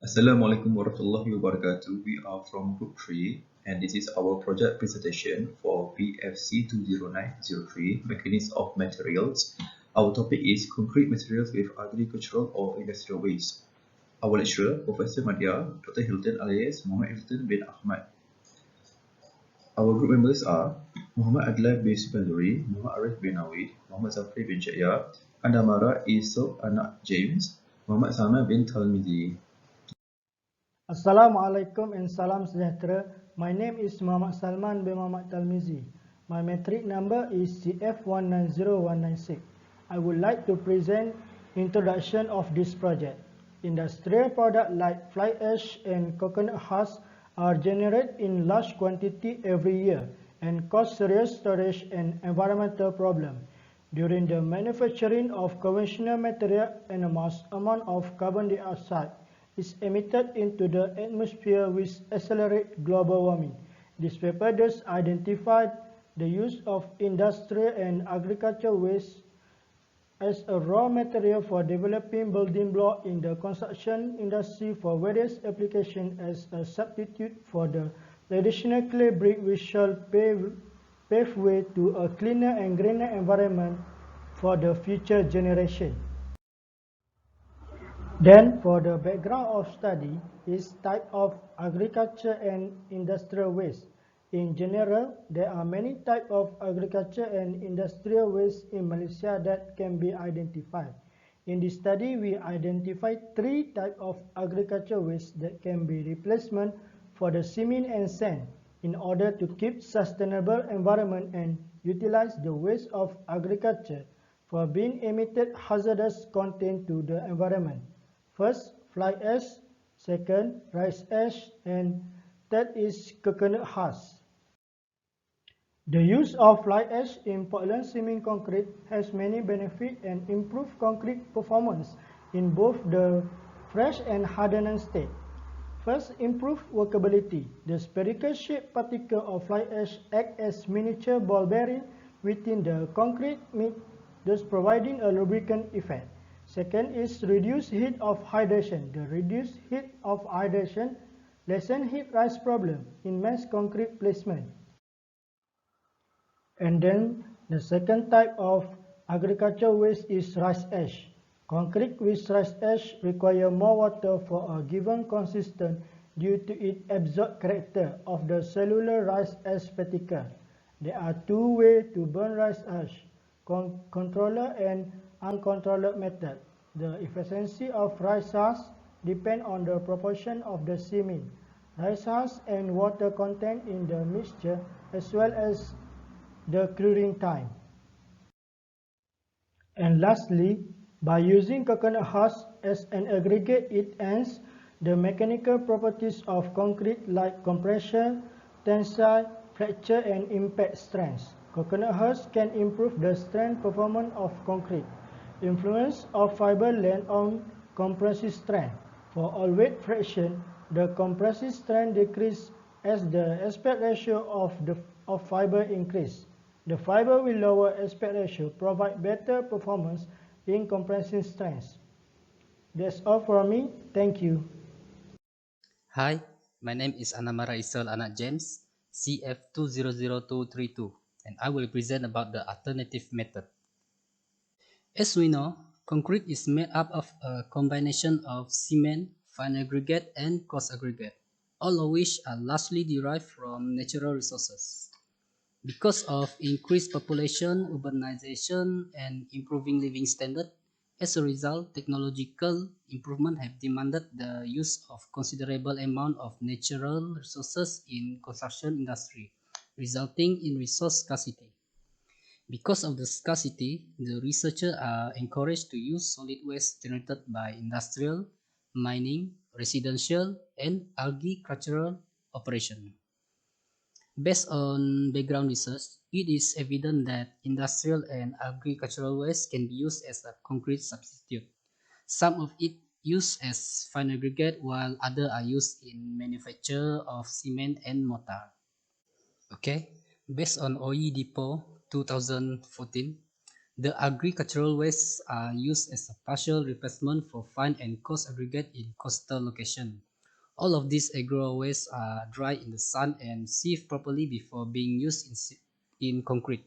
Assalamualaikum warahmatullahi wabarakatuh. We are from Group 3 and this is our project presentation for BFC 20903 Mechanics of Materials. Our topic is concrete materials with agricultural or industrial waste. Our lecturer, Professor Madya, Dr. Hilton alias Muhammad Hilton bin Ahmad. Our group members are Muhammad Adlan bin Subanduri, Muhammad Arif bin Nawid, Muhammad Zafri bin Jaya, Andamara Isok Anak James, Muhammad Sama bin Talmizi. Assalamualaikum and salam sejahtera. My name is Muhammad Salman bin Muhammad Talmizi. My metric number is CF190196. I would like to present introduction of this project. Industrial products like fly ash and coconut husk are generated in large quantity every year and cause serious storage and environmental problem. During the manufacturing of conventional material, an amount of carbon dioxide is emitted into the atmosphere which accelerates global warming. This paper thus identified the use of industrial and agricultural waste as a raw material for developing building block in the construction industry for various applications as a substitute for the traditional clay brick, which shall pave way to a cleaner and greener environment for the future generation. Then, for the background of study is type of agriculture and industrial waste. In general, there are many types of agriculture and industrial waste in Malaysia that can be identified. In this study, we identified three types of agricultural waste that can be replacement for the cement and sand in order to keep sustainable environment and utilize the waste of agriculture for being emitted hazardous content to the environment. First, fly ash. Second, rice ash. And third is coconut husk. The use of fly ash in Portland cement concrete has many benefits and improved concrete performance in both the fresh and hardened state. First, improved workability. The spherical shaped particle of fly ash act as miniature ball bearing within the concrete mix, thus providing a lubricant effect. Second is reduced heat of hydration. The reduced heat of hydration lessen heat rise problem in mass concrete placement. And then the second type of agricultural waste is rice ash. Concrete with rice ash require more water for a given consistence due to its absorbed character of the cellular rice ash particle. There are two ways to burn rice ash, controlled and uncontrolled method. The efficiency of rice husk depends on the proportion of the cement, rice husk and water content in the mixture as well as the curing time. And lastly, by using coconut husk as an aggregate, it enhances the mechanical properties of concrete like compression, tensile, fracture and impact strength. Coconut husk can improve the strength performance of concrete. Influence of fiber length on compressive strength. For all weight fraction, the compressive strength decreases as the aspect ratio of fiber increase. The fiber with lower aspect ratio provide better performance in compressive strength. That's all from me. Thank you. Hi, my name is Anamara Isel Anak James, CF200232, and I will present about the alternative method. As we know, concrete is made up of a combination of cement, fine aggregate, and coarse aggregate, all of which are largely derived from natural resources. Because of increased population, urbanization, and improving living standard, as a result, technological improvement have demanded the use of considerable amount of natural resources in construction industry, resulting in resource scarcity. Because of the scarcity, the researchers are encouraged to use solid waste generated by industrial, mining, residential, and agricultural operation. Based on background research, it is evident that industrial and agricultural waste can be used as a concrete substitute. Some of it used as fine aggregate while others are used in manufacture of cement and mortar. Okay, based on OE Depot 2014, The agricultural wastes are used as a partial replacement for fine and coarse aggregate in coastal location. All of these agro wastes are dried in the sun and sieved properly before being used in concrete.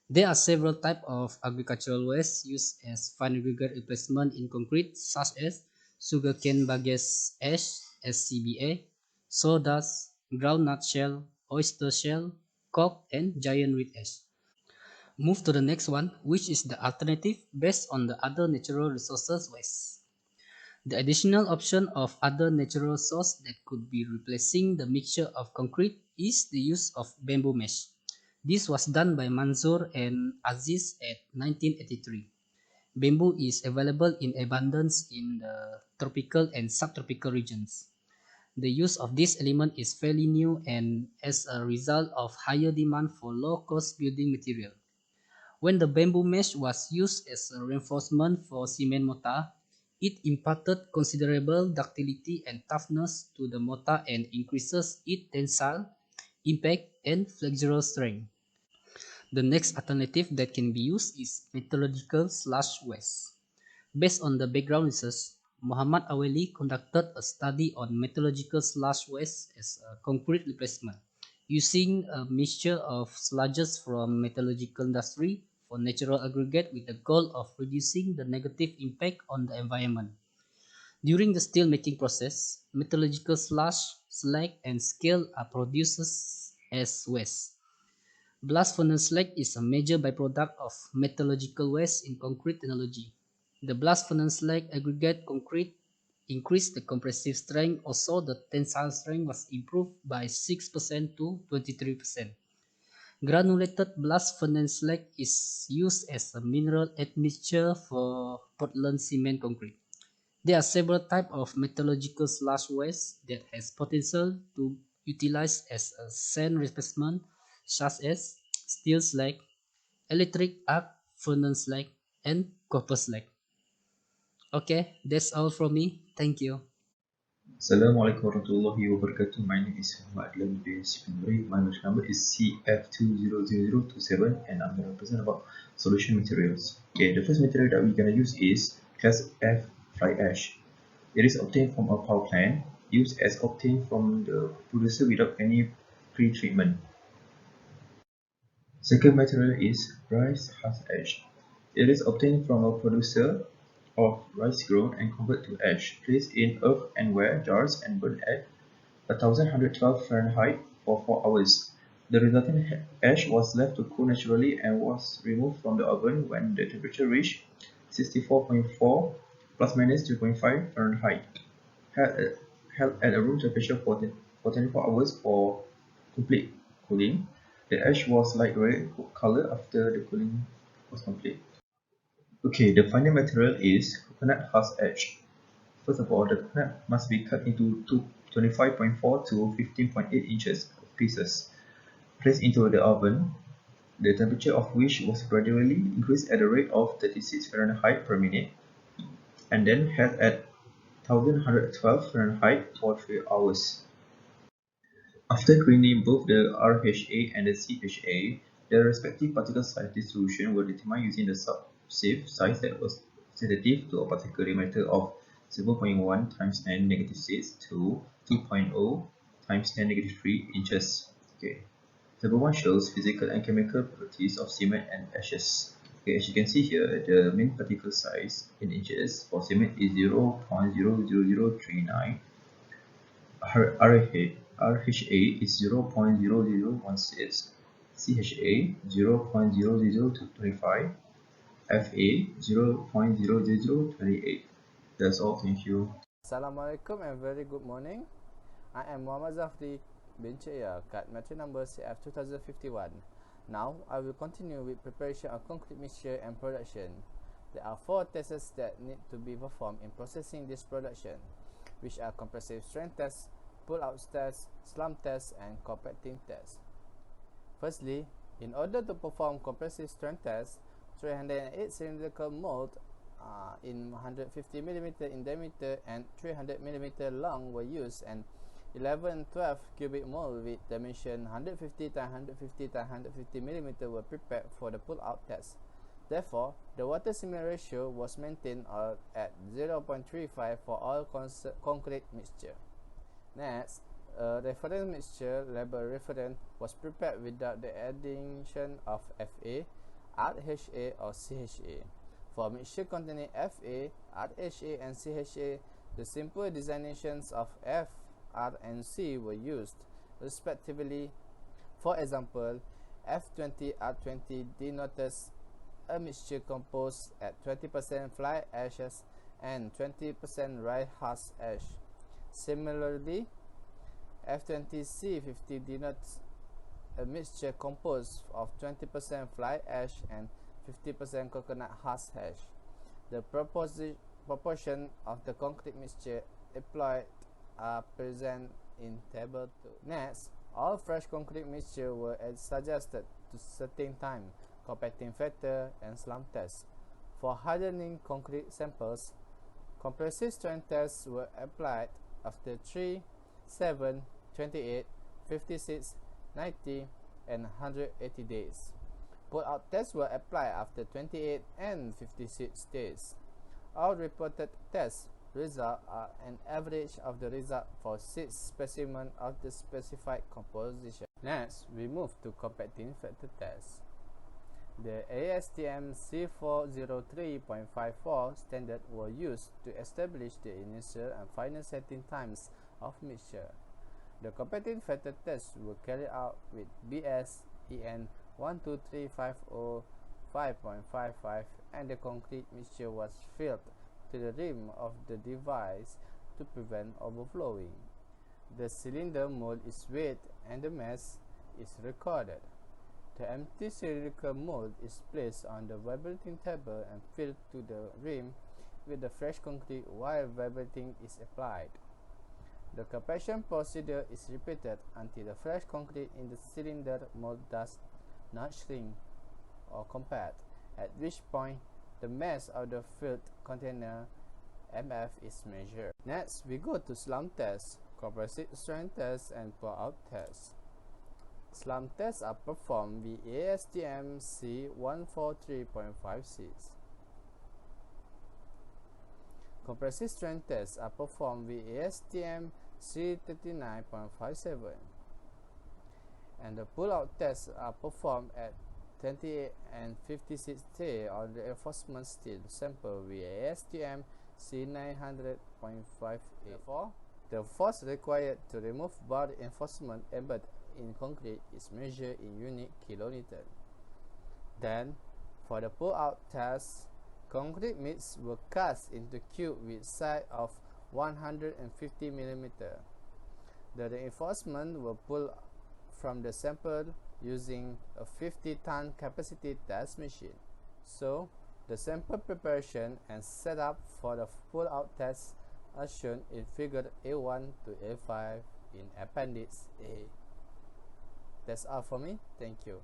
There are several types of agricultural waste used as fine aggregate replacement in concrete, such as sugarcane bagasse ash (SCBA), sawdust, groundnut shell, oyster shell, cork, and giant reed ash. Move to the next one, which is the alternative based on the other natural resources waste. The additional option of other natural source that could be replacing the mixture of concrete is the use of bamboo mesh. This was done by Manzoor and Aziz at 1983. Bamboo is available in abundance in the tropical and subtropical regions. The use of this element is fairly new and as a result of higher demand for low-cost building material. When the bamboo mesh was used as a reinforcement for cement mortar, it imparted considerable ductility and toughness to the mortar and increases its tensile, impact, and flexural strength. The next alternative that can be used is metallurgical slash waste. Based on the background research, Muhammad Awali conducted a study on metallurgical sludge waste as a concrete replacement, using a mixture of sludges from metallurgical industry for natural aggregate with the goal of reducing the negative impact on the environment. During the steel making process, metallurgical sludge, slag, and scale are produced as waste. Blast furnace slag is a major byproduct of metallurgical waste in concrete technology. The blast furnace slag aggregate concrete increased the compressive strength, also the tensile strength was improved by 6% to 23%. Granulated blast furnace slag is used as a mineral admixture for Portland cement concrete. There are several types of metallurgical sludge waste that has potential to utilize as a sand replacement, such as steel slag, electric arc furnace slag, and copper slag. Okay, that's all from me. Thank you. Assalamualaikum warahmatullahi wabarakatuh. My name is Muhammad Adlan bin Sipindri. My batch number is CF200027 and I'm going to present about solution materials. Okay, the first material that we're going to use is Class F fly ash. It is obtained from a power plant, used as obtained from the producer without any pre-treatment. Second material is rice husk ash. It is obtained from a producer of rice grown and converted to ash, placed in earthenware jars and burned at 1112 Fahrenheit for 4 hours. The resulting ash was left to cool naturally and was removed from the oven when the temperature reached 64.4 plus minus 2.5 Fahrenheit. Held at a room temperature for 24 hours for complete cooling. The ash was light gray color after the cooling was complete. Okay, the final material is coconut husk ash. First of all, the coconut must be cut into 25.4 to 15.8 inches pieces. Placed into the oven, the temperature of which was gradually increased at a rate of 36 Fahrenheit per minute, and then held at 1112 Fahrenheit for 3 hours. After cleaning both the RHA and the CHA, their respective particle size distribution were determined using the sub-sieve size that was sensitive to a particular diameter of 0.1 times 10 negative 6 to 2.0 times 10 negative 3 inches. Okay. Table 1 shows physical and chemical properties of cement and ashes. Okay, as you can see here, the mean particle size in inches for cement is 0.00039. RHA is 0.0016, CHA 0.00225, FA 0.00028. That's all, thank you. Assalamualaikum and very good morning. I am Muhammad Zafri bin Chaya, kat matter number CF2051. Now, I will continue with preparation of concrete mixture and production. There are 4 tests that need to be performed in processing this production, which are compressive strength test, pull-out test, slump test, and compacting test. Firstly, in order to perform compressive strength test, 308 cylindrical mold in 150 mm in diameter and 300 mm long were used, and 1112 cubic mold with dimension 150 x 150 x 150 mm were prepared for the pull-out test. Therefore, the water cement ratio was maintained at 0.35 for all concrete mixture. Next, a reference mixture labeled reference was prepared without the addition of Fa, RHA or CHA. For mixture containing Fa, RHA and CHA, the simple designations of F, R and C were used, respectively. For example, F20 R20 denotes a mixture composed at 20% fly ashes and 20% dry husk ash. Similarly, F20C50 denotes a mixture composed of 20% fly ash and 50% coconut husk ash. The proportion of the concrete mixture applied are present in table 2. Next, all fresh concrete mixture were suggested to certain time, compacting factor and slump test. For hardening concrete samples, compressive strength tests were applied after 3, 7, 28, 56, 90 and 180 days. Pull-out tests were applied after 28 and 56 days. All reported test results are an average of the result for 6 specimens of the specified composition. Next, we move to compacting factor test. The ASTM C403.54 standard were used to establish the initial and final setting times of mixture. The compacting factor tests were carried out with BS EN 12350 and the concrete mixture was filled to the rim of the device to prevent overflowing. The cylinder mold is weighed and the mass is recorded. The empty cylindrical mold is placed on the vibrating table and filled to the rim with the fresh concrete while vibrating is applied. The compaction procedure is repeated until the fresh concrete in the cylinder mold does not shrink or compact, at which point the mass of the filled container MF is measured. Next, we go to slump test, compressive strength test and pour-out test. Slump tests are performed with ASTM C143.56. Compressive strength tests are performed with ASTM C39.57. And the pull-out tests are performed at 28 and 56 days on the reinforcement steel sample with ASTM C900.58. Therefore, the force required to remove bar reinforcement embedded in concrete is measured in unit kilonewton. Then, for the pull-out test, concrete mix were cast into cube with size of 150 mm. The reinforcement were pulled from the sample using a 50-ton capacity test machine. So, the sample preparation and setup for the pull-out test are shown in figure A1 to A5 in Appendix A. That's all for me. Thank you.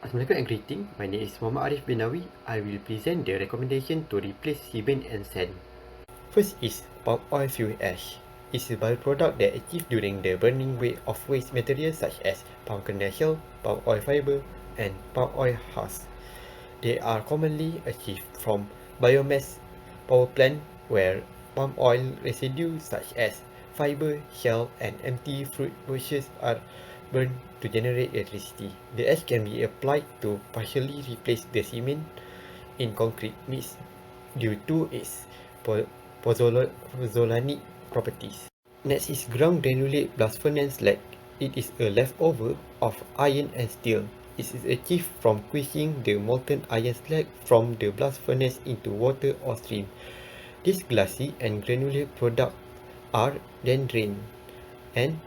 Assalamualaikum and greeting. My name is Muhammad Arif bin Nawi. I will present the recommendation to replace cement and sand. First is palm oil fuel ash. It's a byproduct that achieved during the burning away of waste materials such as palm kernel shell, palm oil fiber, and palm oil husk. They are commonly achieved from biomass power plant where palm oil residues such as fiber, shell, and empty fruit bushes are burned to generate electricity. The ash can be applied to partially replace the cement in concrete mix due to its pozzolanic properties. Next is ground granulate blast furnace slag. It is a leftover of iron and steel. It is achieved from quenching the molten iron slag from the blast furnace into water or steam. This glassy and granulate product are then drained and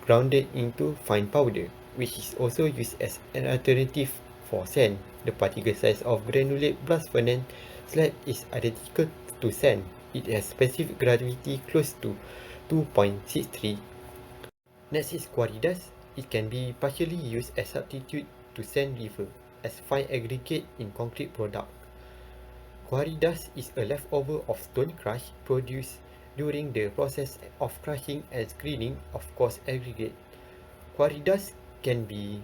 grounded into fine powder, which is also used as an alternative for sand. The particle size of granulate blast furnace slag is identical to sand. It has specific gravity close to 2.63. Next is quarry dust. It can be partially used as substitute to sand river as fine aggregate in concrete product. Quarry dust is a leftover of stone crush produced during the process of crushing and screening of coarse aggregate. Quarry dust can be